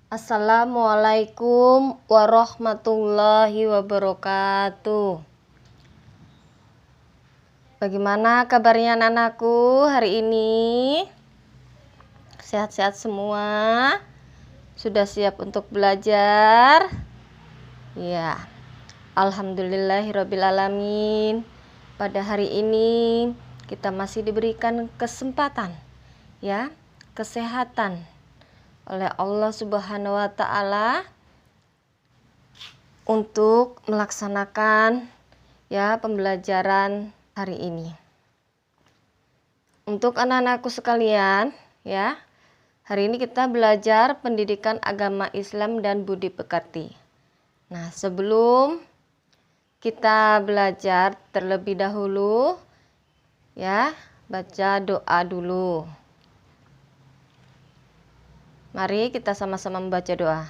Assalamualaikum warahmatullahi wabarakatuh. Bagaimana kabarnya anak-anakku hari ini? Sehat-sehat semua? Sudah siap untuk belajar? Ya, alhamdulillahirrabbilalamin. Pada hari ini kita masih diberikan kesempatan, ya, kesehatan oleh Allah Subhanahu wa Ta'ala untuk melaksanakan pembelajaran hari ini. Untuk anak-anakku sekalian, ya, hari ini kita belajar pendidikan agama Islam dan budi pekerti. Nah, sebelum kita belajar terlebih dahulu, ya, baca doa dulu. Mari kita sama-sama membaca doa.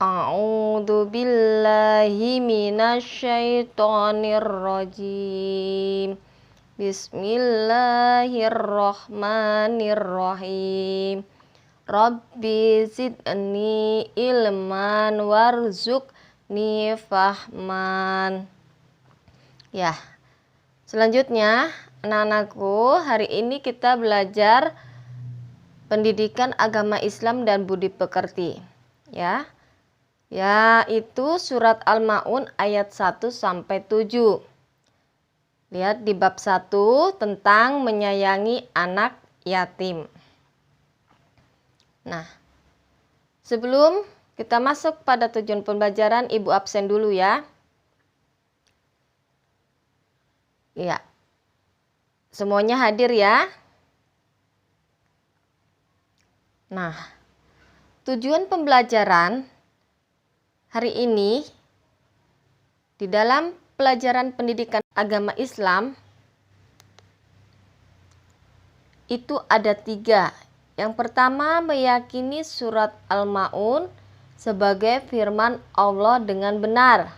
A'udzu billahi minasyaitonir rajim. Bismillahirrahmanirrahim. Rabbi zidni ilman warzuqni fahman. Ya. Selanjutnya, anak-anakku, hari ini kita belajar pendidikan agama Islam dan budi pekerti, ya, yaitu surat Al-Ma'un ayat 1 sampai 7. Lihat di bab 1 tentang menyayangi anak yatim. Nah, sebelum kita masuk pada tujuan pembelajaran, Ibu absen dulu ya. Ya, semuanya hadir ya. Nah, tujuan pembelajaran hari ini di dalam pelajaran pendidikan agama Islam itu ada 3. Yang pertama, meyakini surat Al-Ma'un sebagai firman Allah dengan benar.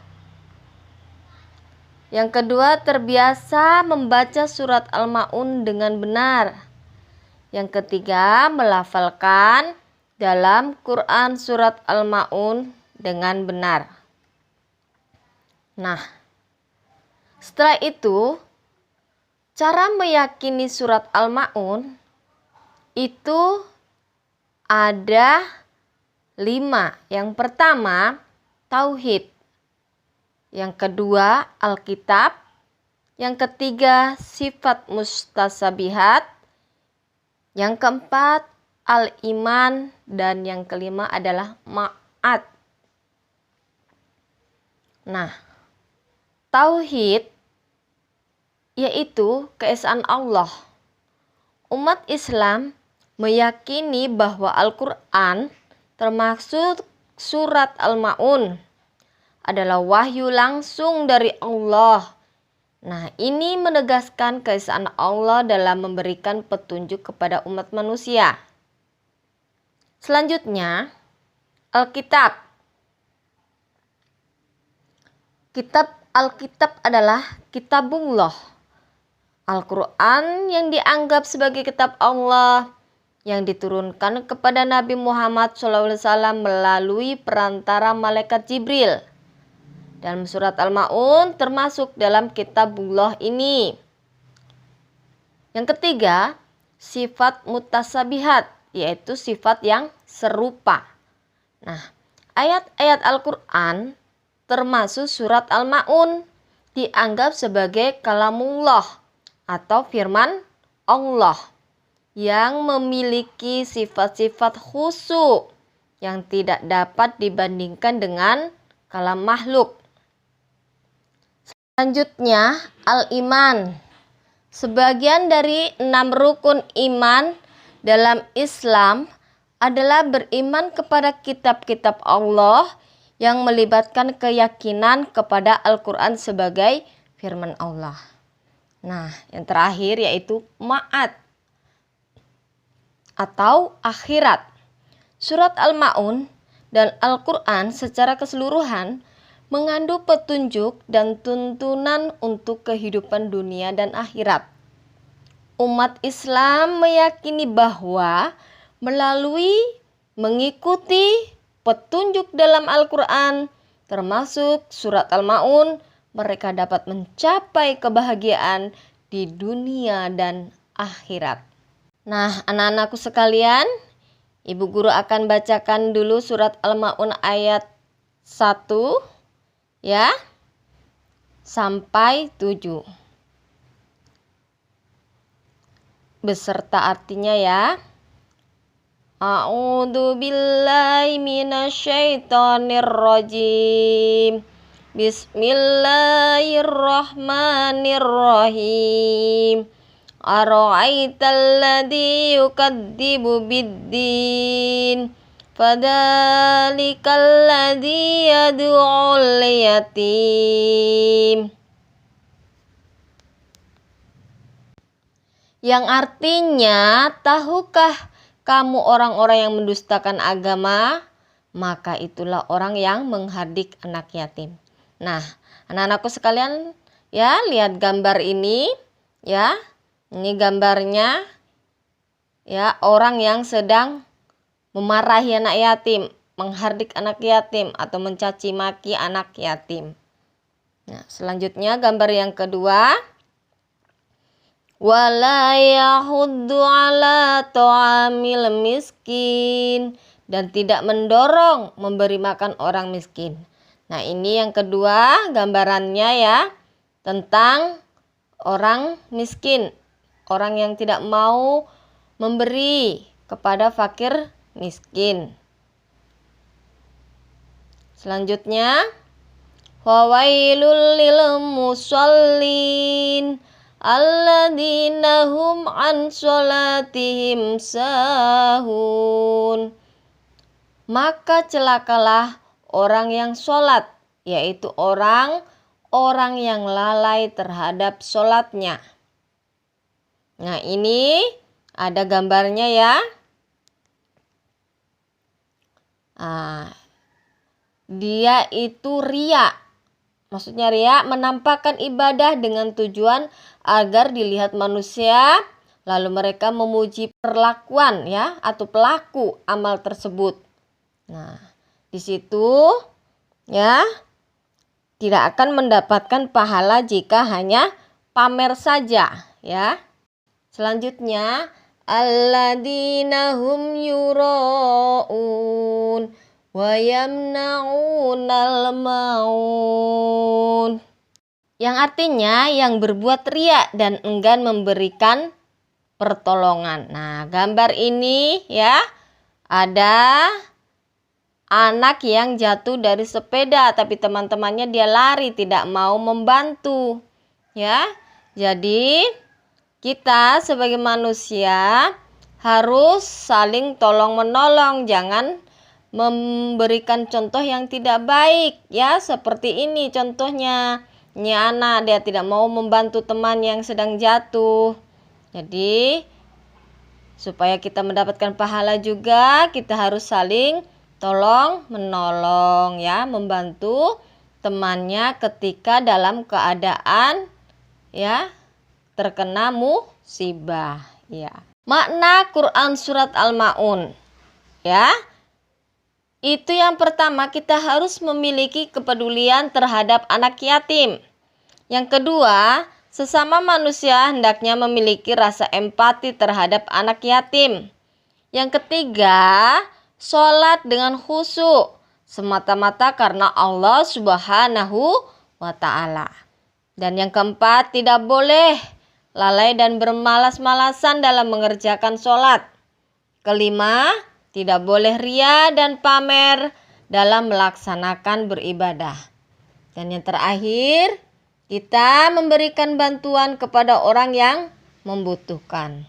Yang kedua, terbiasa membaca surat Al-Ma'un dengan benar. Yang ketiga, melafalkan dalam Quran surat Al-Ma'un dengan benar. Nah, setelah itu, cara meyakini surat Al-Ma'un itu ada 5. Yang pertama, tauhid. Yang kedua, Alkitab. Yang ketiga, sifat mustasabihat. Yang keempat, al-iman, dan yang kelima adalah ma'at. Nah, tauhid yaitu keesaan Allah. Umat Islam meyakini bahwa Al-Quran termasuk surat Al-Ma'un adalah wahyu langsung dari Allah. Nah, ini menegaskan keesaan Allah dalam memberikan petunjuk kepada umat manusia. Selanjutnya, Alkitab. Alkitab adalah kitabullah. Al-Quran yang dianggap sebagai kitab Allah yang diturunkan kepada Nabi Muhammad SAW melalui perantara malaikat Jibril. Dalam surat Al-Ma'un termasuk dalam kitabullah ini. Yang ketiga, sifat mutasabihat, yaitu sifat yang serupa. Nah, ayat-ayat Al-Quran termasuk surat Al-Ma'un dianggap sebagai kalamullah atau firman Allah yang memiliki sifat-sifat khusus yang tidak dapat dibandingkan dengan kalam makhluk. Selanjutnya, al-iman. Sebagian dari 6 rukun iman dalam Islam adalah beriman kepada kitab-kitab Allah yang melibatkan keyakinan kepada Al-Quran sebagai firman Allah. Nah, yang terakhir yaitu ma'at atau akhirat. Surat Al-Ma'un dan Al-Quran secara keseluruhan mengandung petunjuk dan tuntunan untuk kehidupan dunia dan akhirat. Umat Islam meyakini bahwa melalui mengikuti petunjuk dalam Al-Quran, termasuk surat Al-Ma'un, mereka dapat mencapai kebahagiaan di dunia dan akhirat. Nah, anak-anakku sekalian, Ibu Guru akan bacakan dulu surat Al-Ma'un ayat 1 ya, sampai 7. Beserta artinya ya. A'udzu billahi minasyaitonir rajim. Bismillahirrahmanirrahim. Ara'aital ladzi yukadzibu biddin. Fadzalikal ladzi yad'ul yatim. Yang artinya, tahukah kamu orang-orang yang mendustakan agama? Maka itulah orang yang menghardik anak yatim. Nah, anak-anakku sekalian, ya, lihat gambar ini, ya. Ini gambarnya, ya, orang yang sedang memarahi anak yatim, menghardik anak yatim, atau mencaci maki anak yatim. Nah, selanjutnya gambar yang kedua. Wala yahuddu ala ta'amil miskin, dan tidak mendorong memberi makan orang miskin. Nah, ini yang kedua gambarannya ya, tentang orang miskin, orang yang tidak mau memberi kepada fakir miskin. Selanjutnya, fawailul lil musallin alladzina hum an sholatihim sahun. Maka celakalah orang yang sholat, yaitu orang yang lalai terhadap sholatnya. Nah, ini ada gambarnya ya. Dia itu riya. Maksudnya riya, menampakkan ibadah dengan tujuan agar dilihat manusia, lalu mereka memuji perlakuan ya, atau pelaku amal tersebut. Nah, di situ ya tidak akan mendapatkan pahala jika hanya pamer saja ya. Selanjutnya, alladzina hum yura'un wa yamna'unal ma'un. Yang artinya yang berbuat riya dan enggan memberikan pertolongan. Nah, gambar ini ya, ada anak yang jatuh dari sepeda, tapi teman-temannya dia lari, tidak mau membantu ya. Jadi kita sebagai manusia harus saling tolong menolong, jangan memberikan contoh yang tidak baik ya. Seperti ini contohnya, ini anak dia tidak mau membantu teman yang sedang jatuh. Jadi supaya kita mendapatkan pahala juga, kita harus saling tolong menolong ya, membantu temannya ketika dalam keadaan ya terkena musibah ya. Makna Quran surat Al-Ma'un ya. Itu yang pertama, kita harus memiliki kepedulian terhadap anak yatim. Yang kedua, sesama manusia hendaknya memiliki rasa empati terhadap anak yatim. Yang ketiga, sholat dengan khusyuk semata-mata karena Allah Subhanahu wa Ta'ala. Dan yang keempat, tidak boleh lalai dan bermalas-malasan dalam mengerjakan sholat. Kelima, tidak boleh riya dan pamer dalam melaksanakan beribadah. Dan yang terakhir, kita memberikan bantuan kepada orang yang membutuhkan.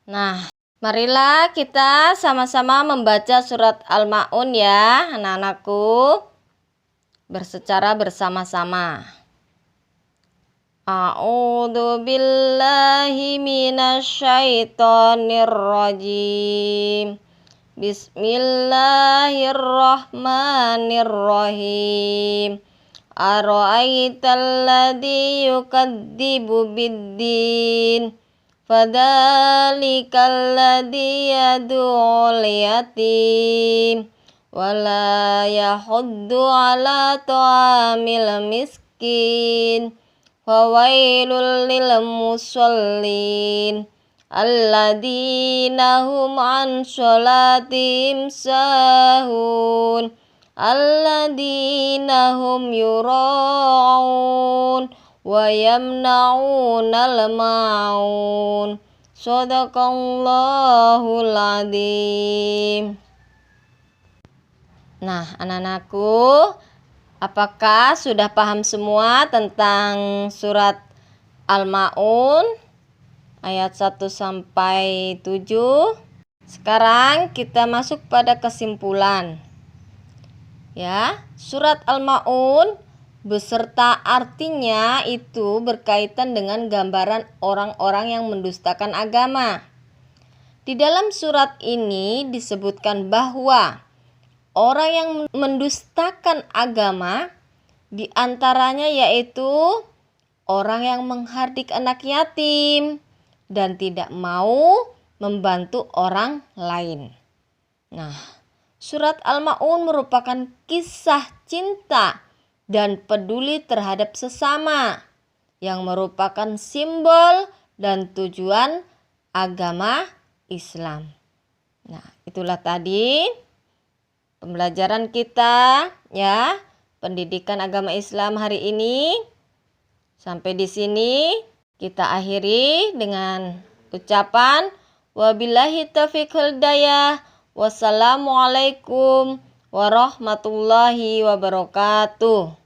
Nah, marilah kita sama-sama membaca surat Al-Ma'un ya, anak-anakku, secara bersama-sama. A'udzu billahi minasyaitonir rajim. Bismillahirrahmanirrahim. Ara'aital ladzi yukadzibu biddin. fadzalikal ladzi yad'ul yatim wala yahuddu ala ta'amil miskin fawailul lil musallin alladzina hum an sholatihim sahun alladzina hum yura'un wa yamna'unal ma'un. Shadaqallahul adzim. Nah, anak-anakku, apakah sudah paham semua tentang surat Al-Ma'un ayat 1 sampai 7? Sekarang kita masuk pada kesimpulan. Ya, surat Al-Ma'un beserta artinya itu berkaitan dengan gambaran orang-orang yang mendustakan agama. Di dalam surat ini disebutkan bahwa orang yang mendustakan agama diantaranya yaitu orang yang menghardik anak yatim dan tidak mau membantu orang lain. Nah, surat Al-Ma'un merupakan kisah cinta dan peduli terhadap sesama yang merupakan simbol dan tujuan agama Islam. Nah, itulah tadi pembelajaran kita ya, pendidikan agama Islam hari ini. Sampai di sini kita akhiri dengan ucapan wabillahi taufiq wal hidayah. Wassalamualaikum warahmatullahi wabarakatuh.